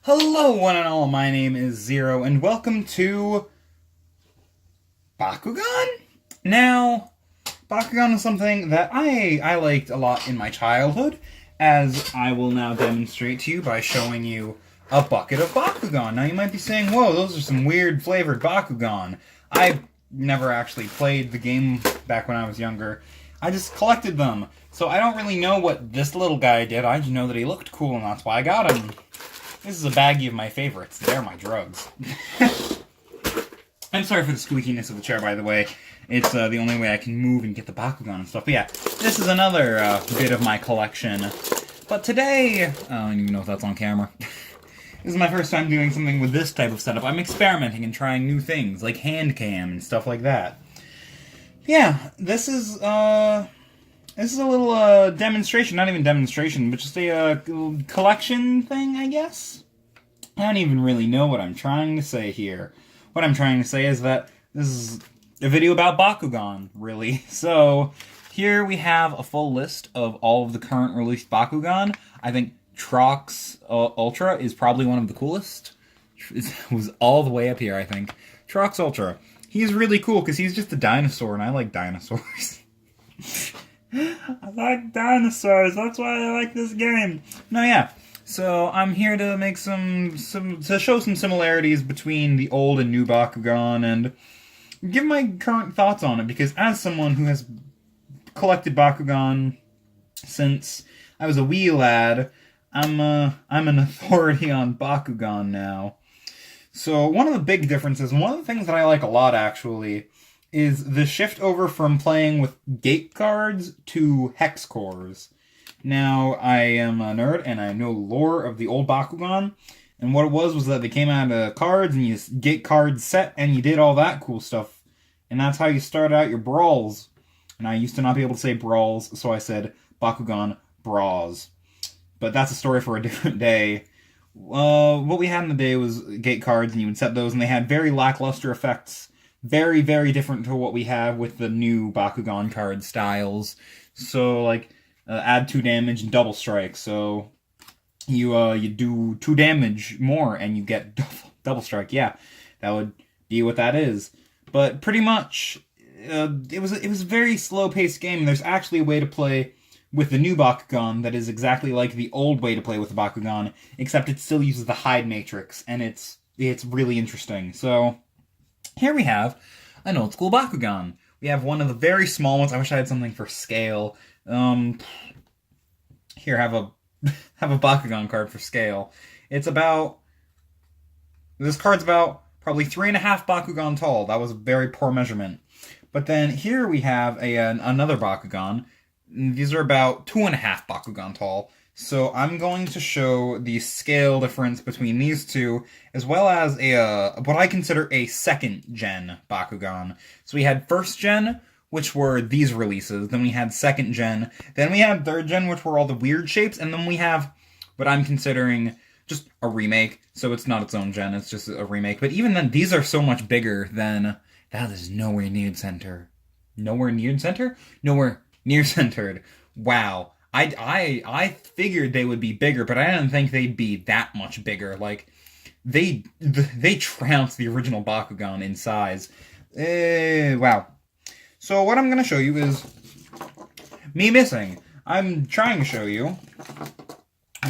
Hello, one and all. My name is Zero, and welcome to Bakugan. Now, Bakugan is something that I liked a lot in my childhood, as I will now demonstrate to you by showing you a bucket of Bakugan. Now, you might be saying, "Whoa, those are some weird flavored Bakugan." I never actually played the game back when I was younger. I just collected them, so I don't really know what this little guy did. I just know that he looked cool, and that's why I got him. This is a baggie of my favorites. They're my drugs. I'm sorry for the squeakiness of the chair, by the way. It's the only way I can move and get the Bakugan and stuff. But yeah, this is another bit of my collection. But today, I don't even know if that's on camera. This is my first time doing something with this type of setup. I'm experimenting and trying new things, like hand cam and stuff like that. Yeah, this is a little demonstration, not even demonstration, but just a collection thing, I guess? I don't even really know what I'm trying to say here. What I'm trying to say is that this is a video about Bakugan, really. So, here we have a full list of all of the current released Bakugan. I think Trox Ultra is probably one of the coolest. It was all the way up here, I think. Trox Ultra. He's really cool because he's just a dinosaur, and I like dinosaurs. I like dinosaurs, that's why I like this game. No, yeah. So I'm here to make to show some similarities between the old and new Bakugan and give my current thoughts on it, because as someone who has collected Bakugan since I was a wee lad, I'm an authority on Bakugan now. So one of the big differences, and one of the things that I like a lot actually, is the shift over from playing with gate cards to hex cores. Now, I am a nerd, and I know lore of the old Bakugan, and what it was that they came out of cards, and you gate cards set, and you did all that cool stuff. And that's how you start out your brawls. And I used to not be able to say brawls, so I said Bakugan bras. But that's a story for a different day. What we had in the day was gate cards, and you would set those, and they had very lackluster effects. Very, very different to what we have with the new Bakugan card styles. So, like, add 2 damage and double strike. So, you do 2 damage more and you get double strike. Yeah, that would be what that is. But pretty much, it was a very slow-paced game. There's actually a way to play with the new Bakugan that is exactly like the old way to play with the Bakugan, except it still uses the hide matrix, and it's really interesting. So, here we have an old school Bakugan. We have one of the very small ones. I wish I had something for scale. Here, have a Bakugan card for scale. This card's about probably 3.5 Bakugan tall. That was a very poor measurement. But then here we have another Bakugan. These are about 2.5 Bakugan tall. So I'm going to show the scale difference between these two, as well as what I consider a second-gen Bakugan. So we had first-gen, which were these releases. Then we had second-gen. Then we had third-gen, which were all the weird shapes. And then we have what I'm considering just a remake. So it's not its own gen, it's just a remake. But even then, these are so much bigger than... That is nowhere near center. Nowhere near center? Nowhere near centered. Wow. I figured they would be bigger, but I didn't think they'd be that much bigger. Like, they trounced the original Bakugan in size. Wow. So what I'm going to show you is me missing. I'm trying to show you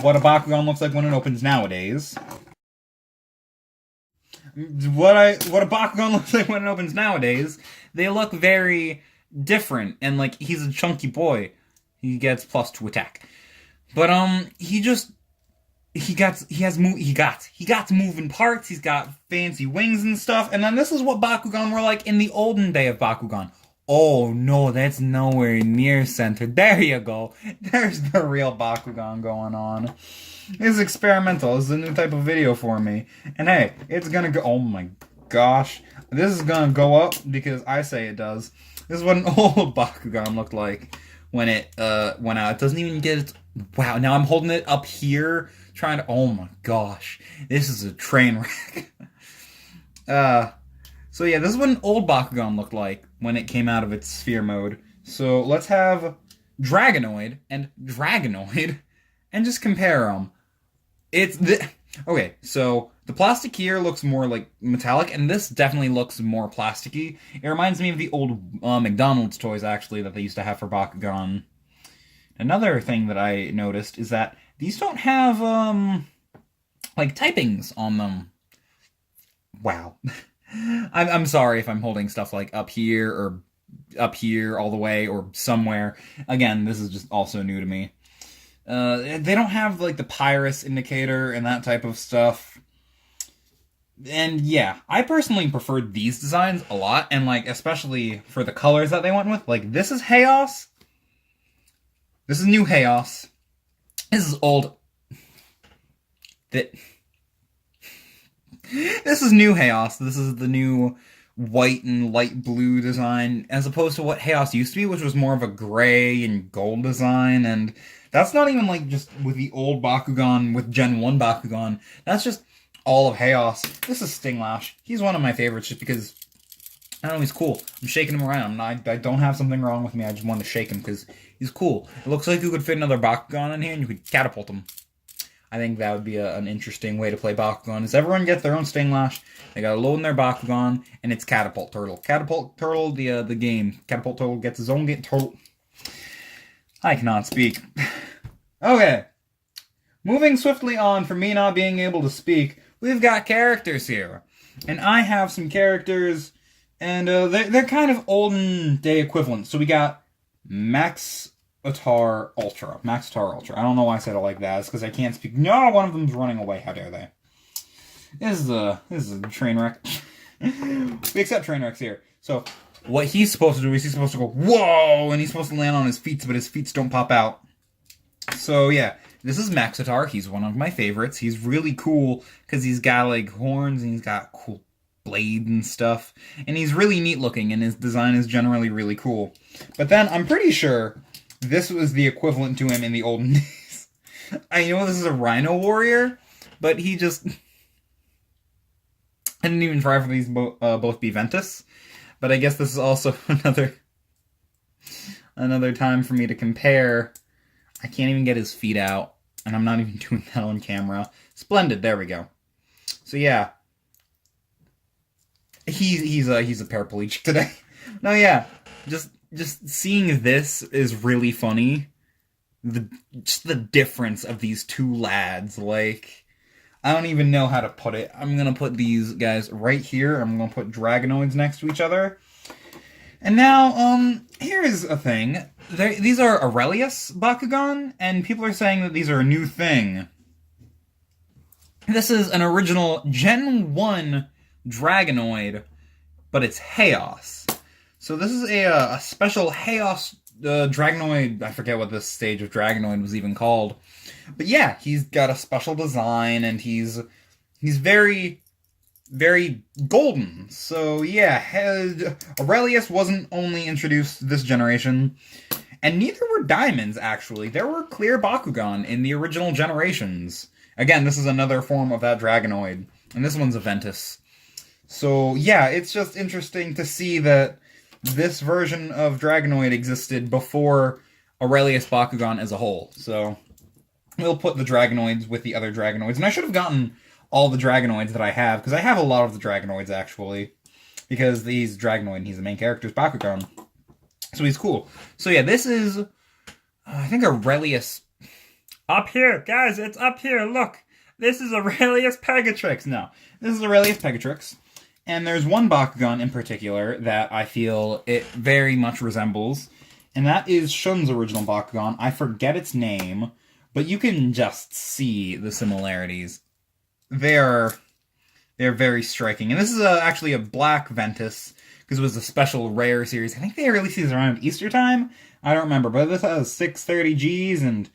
what a Bakugan looks like when it opens nowadays. What a Bakugan looks like when it opens nowadays. They look very different, and like, he's a chunky boy. He gets +2 attack. But he got moving parts, he's got fancy wings and stuff, and then this is what Bakugan were like in the olden day of Bakugan. Oh no, that's nowhere near centered. There you go. There's the real Bakugan going on. It's experimental. It's a new type of video for me. And hey, it's gonna go... Oh my gosh. This is gonna go up because I say it does. This is what an old Bakugan looked like when it went out. It doesn't even get its... Wow, now I'm holding it up here, trying to... Oh my gosh. This is a train wreck. So yeah, this is what an old Bakugan looked like when it came out of its sphere mode. So let's have Dragonoid and Dragonoid and just compare them. Okay, so the plastic here looks more like metallic, and this definitely looks more plasticky. It reminds me of the old McDonald's toys, actually, that they used to have for Bakugan. Another thing that I noticed is that these don't have, like, typings on them. Wow. I'm sorry if I'm holding stuff like up here or up here all the way or somewhere. Again, this is just also new to me. They don't have like the Pyrus indicator and that type of stuff. And yeah, I personally preferred these designs a lot, and like especially for the colors that they went with. Like this is Chaos. This is new Chaos. This is old. This is new Chaos. This is the new white and light blue design, as opposed to what Chaos used to be, which was more of a gray and gold design, and that's not even like just with the old Bakugan, with Gen 1 Bakugan, that's just all of Chaos. This is Stinglash. He's one of my favorites just because, I don't know, he's cool. I'm shaking him around. I don't have something wrong with me, I just want to shake him because he's cool. It looks like you could fit another Bakugan in here and you could catapult him. I think that would be an interesting way to play Bakugan, is everyone gets their own Stinglash, they gotta load in their Bakugan, and it's Catapult Turtle. Catapult Turtle, the game. Catapult Turtle gets his own turtle. I cannot speak. Okay. Moving swiftly on from me not being able to speak, we've got characters here. And I have some characters, and they're kind of olden day equivalents. So we got Max Atar Ultra. Max Atar Ultra. I don't know why I said it like that. It's because I can't speak. No, one of them's running away. How dare they? This is a train wreck. We accept train wrecks here. So what he's supposed to do is he's supposed to go, whoa, and he's supposed to land on his feet, but his feet don't pop out. So yeah, this is Maxitar. He's one of my favorites. He's really cool because he's got like horns and he's got cool blade and stuff. And he's really neat looking, and his design is generally really cool. But then I'm pretty sure this was the equivalent to him in the olden days. I know this is a Rhino Warrior, but he just... I didn't even try for these both be Ventus. But I guess this is also another time for me to compare. I can't even get his feet out, and I'm not even doing that on camera. Splendid, there we go. So yeah, he's a paraplegic today. No, yeah, just seeing this is really funny. Just the difference of these two lads, like, I don't even know how to put it. I'm gonna put these guys right here. I'm gonna put Dragonoids next to each other. And now, here's a thing. These are Aurelius Bakugan, and people are saying that these are a new thing. This is an original Gen 1 Dragonoid, but it's Chaos. So this is a special Chaos Dragonoid. I forget what this stage of Dragonoid was even called. But yeah, he's got a special design, and he's very, very golden. So yeah, Aurelius wasn't only introduced this generation, and neither were Diamonds, actually. There were clear Bakugan in the original generations. Again, this is another form of that Dragonoid, and this one's a Ventus. So yeah, it's just interesting to see that this version of Dragonoid existed before Aurelius Bakugan as a whole. So we'll put the Dragonoids with the other Dragonoids. And I should have gotten all the Dragonoids that I have, because I have a lot of the Dragonoids, actually. Because he's Dragonoid, and he's the main character's Bakugan. So he's cool. So yeah, this is, I think, Aurelius. Up here, guys, it's up here, look. This is Aurelius Pegatrix. No, this is Aurelius Pegatrix. And there's one Bakugan in particular that I feel it very much resembles. And that is Shun's original Bakugan. I forget its name, but you can just see the similarities. They're very striking. And this is actually a black Ventus, because it was a special rare series. I think they released these around Easter time. I don't remember, but this has 630 Gs, and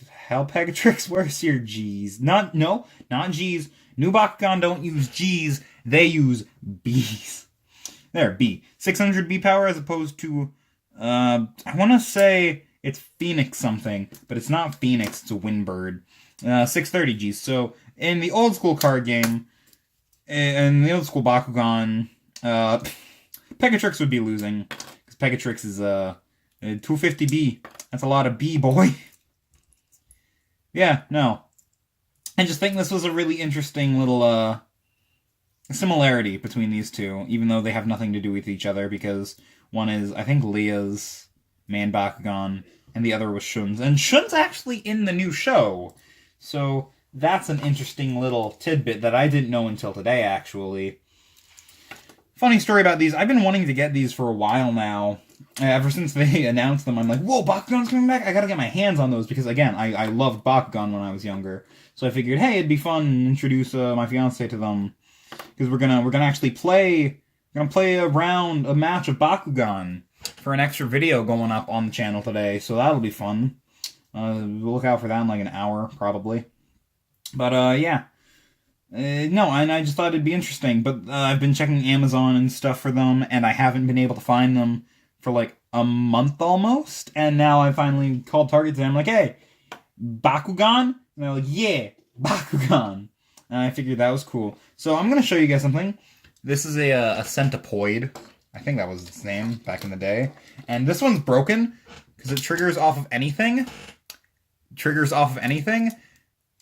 hell, Pegatrix, where's your Gs? Not Gs. New Bakugan don't use Gs, they use Bs. There, B. 600 B power as opposed to, I want to say it's Phoenix something, but it's not Phoenix, it's a Windbird. 630 Gs. So, in the old school card game, in the old school Bakugan, Pegatrix would be losing, because Pegatrix is 250B. That's a lot of B, boy. Yeah, no. I just think this was a really interesting little similarity between these two, even though they have nothing to do with each other, because one is, I think, Leah's main Bakugan, and the other was Shun's. And Shun's actually in the new show, so that's an interesting little tidbit that I didn't know until today, actually. Funny story about these, I've been wanting to get these for a while now. Ever since they announced them, I'm like, whoa, Bakugan's coming back? I gotta get my hands on those, because again, I loved Bakugan when I was younger. So I figured, hey, it'd be fun to introduce my fiance to them. Because we're gonna actually play a match of Bakugan for an extra video going up on the channel today, so that'll be fun. We'll look out for that in like an hour, probably. But yeah. No, and I just thought it'd be interesting, but I've been checking Amazon and stuff for them, and I haven't been able to find them for like a month almost, and now I finally called Target and I'm like, hey, Bakugan? And they're like, yeah, Bakugan. And I figured that was cool. So I'm going to show you guys something. This is a Centipoid. I think that was its name back in the day. And this one's broken because it triggers off of anything.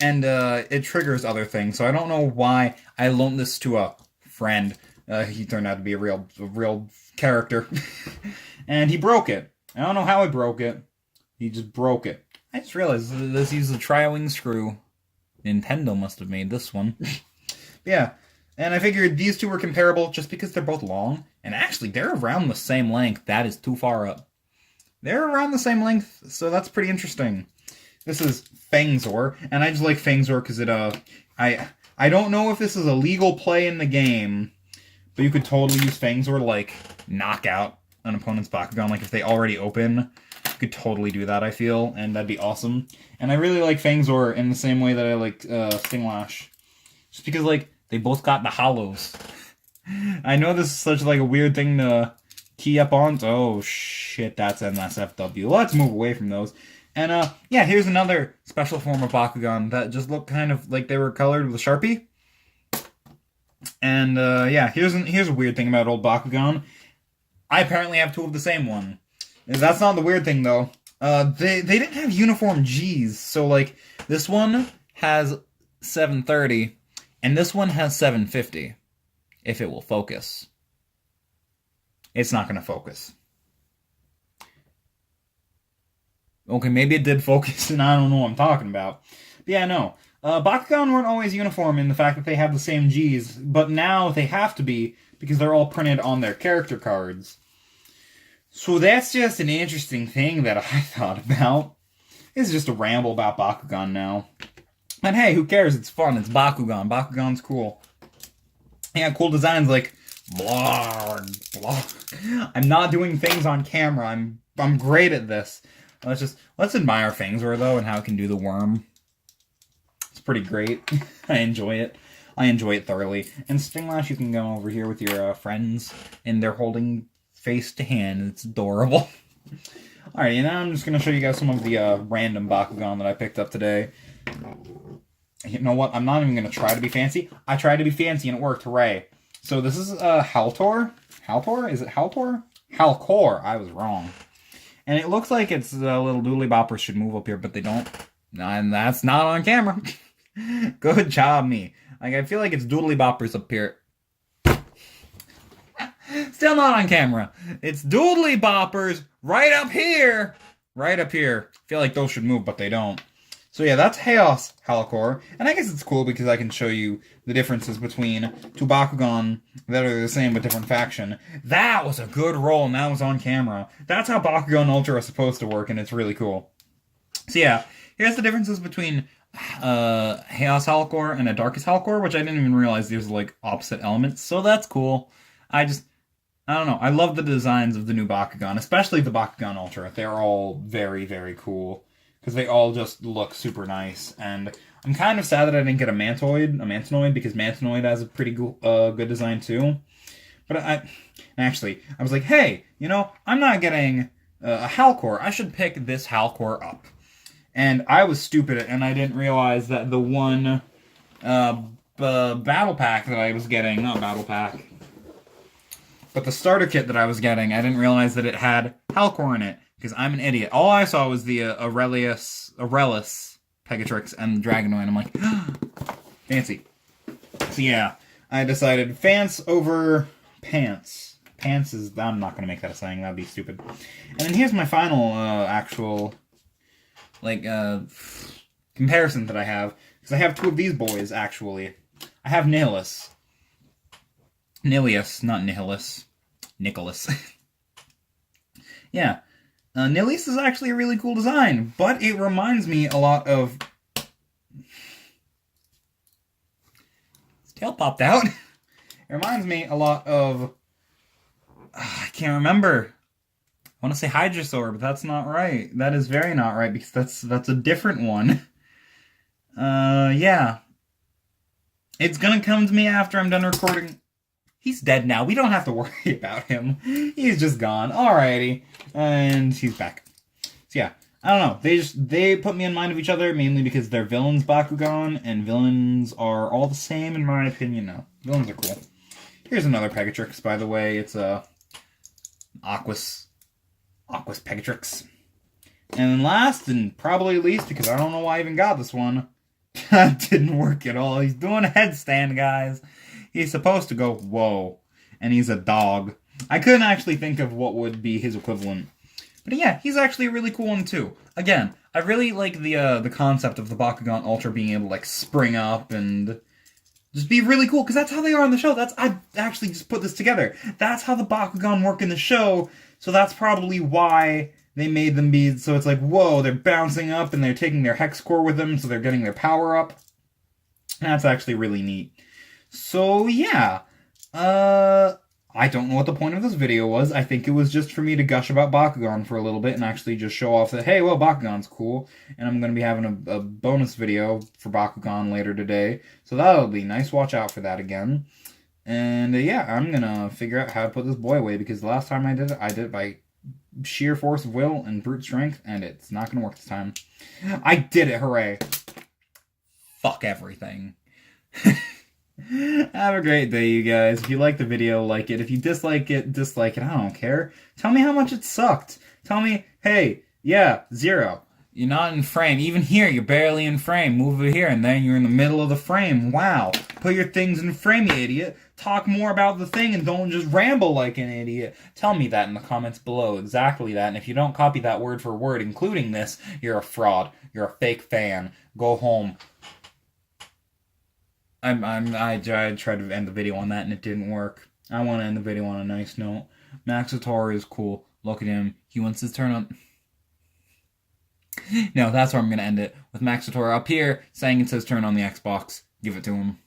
And it triggers other things. So I don't know why. I loaned this to a friend. He turned out to be a real character. And he broke it. I don't know how he broke it. He just broke it. I just realized this uses a tri-wing screw. Nintendo must have made this one. Yeah, and I figured these two were comparable just because they're both long. And actually, they're around the same length. That is too far up. They're around the same length, so that's pretty interesting. This is Fangzor, and I just like Fangzor because it, I don't know if this is a legal play in the game, but you could totally use Fangzor to, like, knock out an opponent's Bakugan. Like, if they already open, you could totally do that, I feel, and that'd be awesome. And I really like Fangzor in the same way that I like Stinglash. Just because, like, they both got the hollows. I know this is such, like, a weird thing to key up on. Oh, shit, that's NSFW. Let's move away from those. And, yeah, here's another special form of Bakugan that just looked kind of like they were colored with a Sharpie. And, yeah, here's a weird thing about old Bakugan. I apparently have two of the same one. That's not the weird thing, though. They didn't have uniform Gs, so, like, this one has 730, and this one has 750, if it will focus. It's not going to focus. Okay, maybe it did focus, and I don't know what I'm talking about. But yeah, no. Bakugan weren't always uniform in the fact that they have the same Gs, but now they have to be, because they're all printed on their character cards. So that's just an interesting thing that I thought about. It's just a ramble about Bakugan now. And hey, who cares? It's fun. It's Bakugan. Bakugan's cool. Yeah, cool designs like blah, blah. I'm not doing things on camera. I'm great at this. Let's admire Fangzor though and how it can do the worm. It's pretty great. I enjoy it. I enjoy it thoroughly. And Stinglash, you can go over here with your friends, and they're holding face to hand. It's adorable. Alright, and now I'm just going to show you guys some of the random Bakugan that I picked up today. You know what? I'm not even going to try to be fancy. I tried to be fancy and it worked. Hooray. So this is Haltor. Haltor? Is it Haltor? Halcor. I was wrong. And it looks like it's little doodly boppers should move up here, but they don't. And that's not on camera. Good job, me. Like, I feel like it's doodly boppers up here. Still not on camera. It's doodly boppers right up here. Right up here. I feel like those should move, but they don't. So yeah, that's Chaos Halcor. And I guess it's cool because I can show you the differences between two Bakugan that are the same but different faction. That was a good roll, and that was on camera. That's how Bakugan Ultra is supposed to work, and it's really cool. So yeah, here's the differences between Chaos Halcor and a Darkest Halcor, which I didn't even realize these were like opposite elements, so that's cool. I don't know, I love the designs of the new Bakugan, especially the Bakugan Ultra. They're all very, very cool, because they all just look super nice, and I'm kind of sad that I didn't get a Mantonoid, because Mantonoid has a pretty good design too. But I was like, hey, you know, I'm not getting a Halcor, I should pick this Halcor up. And I was stupid, and I didn't realize that the one battle pack that I was getting, not battle pack, but the starter kit that I was getting, I didn't realize that it had Halcor in it, because I'm an idiot. All I saw was the Aurelius Pegatrix and Dragonoid. I'm like, fancy. So yeah, I decided Fance over Pants. Pants is... I'm not going to make that a saying. That'd be stupid. And then here's my final actual, like, comparison that I have. Because I have two of these boys, actually. I have Nihilus. Nihilus, not Nihilus. Nicholas. Yeah. Nihilus is actually a really cool design, but it reminds me a lot of... His tail popped out. It reminds me a lot of... I can't remember. I want to say Hydrasaur, but that's not right. That is very not right, because that's a different one. Yeah. It's gonna come to me after I'm done recording. He's dead now. We don't have to worry about him. He's just gone. Alrighty. And he's back. So yeah, I don't know. They put me in mind of each other, mainly because they're villains, Bakugan, and villains are all the same in my opinion now. Villains are cool. Here's another Pegatrix, by the way. It's Aquas Pegatrix. And then last, and probably least, because I don't know why I even got this one, that didn't work at all. He's doing a headstand, guys. He's supposed to go, whoa. And he's a dog. I couldn't actually think of what would be his equivalent. But yeah, he's actually a really cool one, too. Again, I really like the concept of the Bakugan Ultra being able to, like, spring up and just be really cool, because that's how they are on the show. I actually just put this together. That's how the Bakugan work in the show, so that's probably why they made them be, so it's like, whoa, they're bouncing up, and they're taking their hex core with them, so they're getting their power up. That's actually really neat. So, yeah. I don't know what the point of this video was. I think it was just for me to gush about Bakugan for a little bit and actually just show off that, hey, well, Bakugan's cool. And I'm going to be having a bonus video for Bakugan later today. So that'll be nice. Watch out for that again. And yeah, I'm going to figure out how to put this boy away, because the last time I did it by sheer force of will and brute strength, and it's not going to work this time. I did it, hooray. Fuck everything. Have a great day, you guys. If you like the video, like it. If you dislike it, dislike it. I don't care. Tell me how much it sucked. Tell me, hey, yeah, 0. You're not in frame. Even here, you're barely in frame. Move over here, and then you're in the middle of the frame. Wow. Put your things in frame, you idiot. Talk more about the thing and don't just ramble like an idiot. Tell me that in the comments below. Exactly that. And if you don't copy that word for word, including this, you're a fraud. You're a fake fan. Go home. I tried to end the video on that and it didn't work. I want to end the video on a nice note. Maxator is cool. Look at him. He wants his turn on... No, that's where I'm going to end it. With Maxator up here saying it's his turn on the Xbox. Give it to him.